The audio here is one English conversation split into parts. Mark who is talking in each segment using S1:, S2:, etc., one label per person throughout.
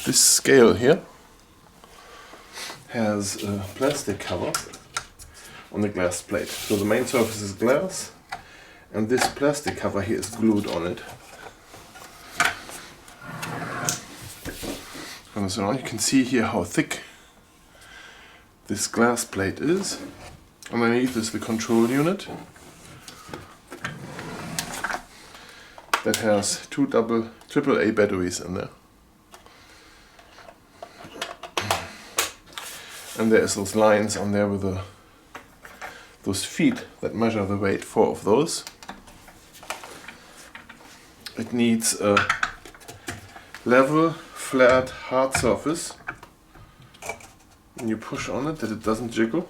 S1: This scale here has a plastic cover on the glass plate. So the main surface is glass, and this plastic cover here is glued on it. And so now you can see here how thick this glass plate is. Underneath is the control unit that has two AAA batteries in there. And there's those lines on there with those feet that measure the weight, 4 of those. It needs a level, flat, hard surface. And you push on it that it doesn't jiggle.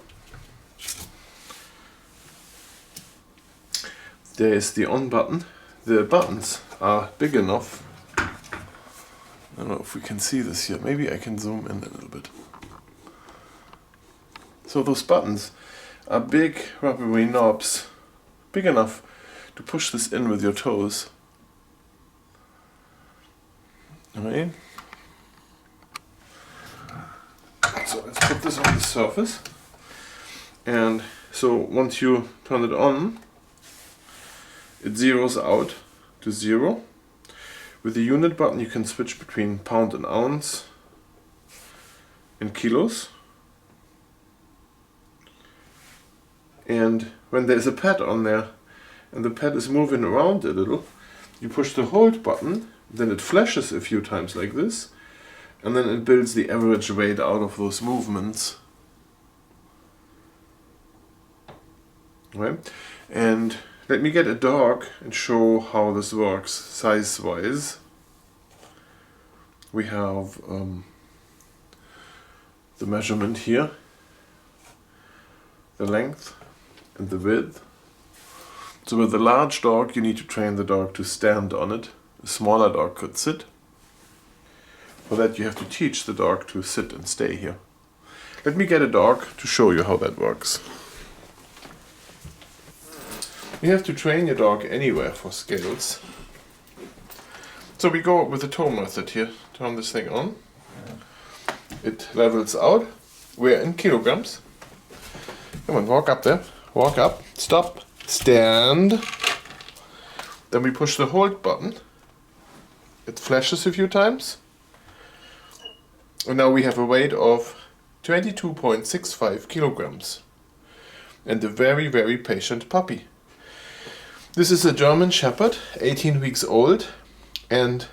S1: There is the on button. The buttons are big enough. I don't know if we can see this here. Maybe I can zoom in a little bit. So those buttons are big rubbery knobs, big enough to push this in with your toes. Alright. So let's put this on the surface. And so once you turn it on, it zeroes out to 0. With the unit button you can switch between pound and ounce and kilos. And when there's a pad on there and the pad is moving around a little, you push the hold button, then it flashes a few times like this, and then it builds the average weight out of those movements. Right? And let me get a dog and show how this works size-wise. We have the measurement here, the length and the width. So with a large dog you need to train the dog to stand on it. A smaller dog could sit. For that you have to teach the dog to sit and stay here. Let me get a dog to show you how that works. You have to train your dog anywhere for scales. So we go with the toe method here. Turn this thing on. It levels out. We're in kilograms. Come on, walk up there. Walk up. Stop. Stand. Then we push the hold button. It flashes a few times. And now we have a weight of 22.65 kilograms. And a very, very patient puppy. This is a German Shepherd, 18 weeks old, and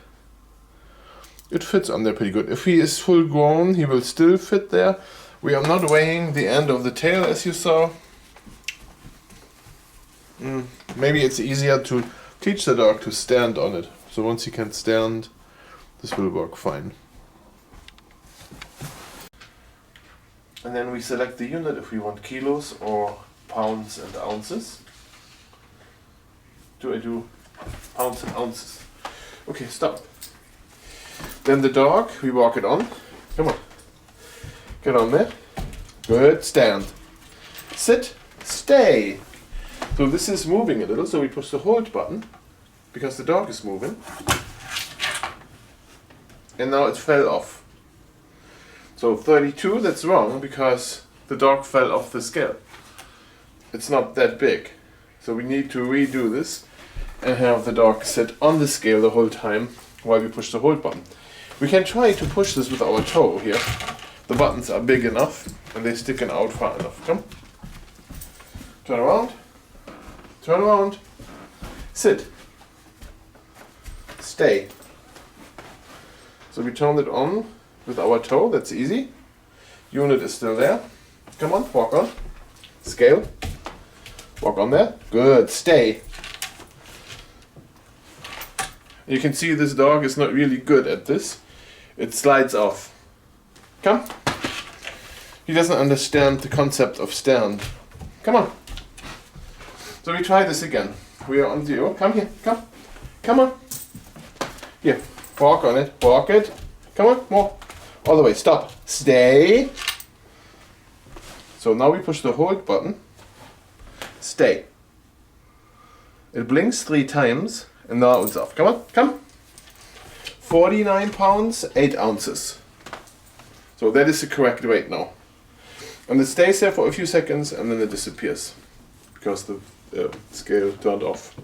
S1: it fits on there pretty good. If he is full grown, he will still fit there. We are not weighing the end of the tail, as you saw. Maybe it's easier to teach the dog to stand on it. So once he can stand, this will work fine. And then we select the unit if we want kilos or pounds and ounces. Do I do pounds and ounces? Okay, stop. Then the dog, we walk it on. Come on. Get on there. Good, stand. Sit, stay. So this is moving a little, so we push the hold button because the dog is moving. And now it fell off. So 32, that's wrong because the dog fell off the scale. It's not that big. So we need to redo this and have the dog sit on the scale the whole time while we push the hold button. We can try to push this with our toe here. The buttons are big enough and they're sticking out far enough. Come. Turn around. Turn around. Sit. Stay. So we turned it on with our toe, that's easy. Unit is still there. Come on, walk on. Scale. Walk on there. Good, stay. You can see this dog is not really good at this. It slides off. Come. He doesn't understand the concept of stand. Come on. So we try this again. We are on 0. Come here, come. Come on. Here, walk on it, walk it. Come on, more. All the way, stop. Stay. So now we push the hold button. Stay. It blinks 3 times and now it's off. Come on, come. 49 pounds, 8 ounces. So that is the correct weight now. And it stays there for a few seconds and then it disappears because the scale turned off.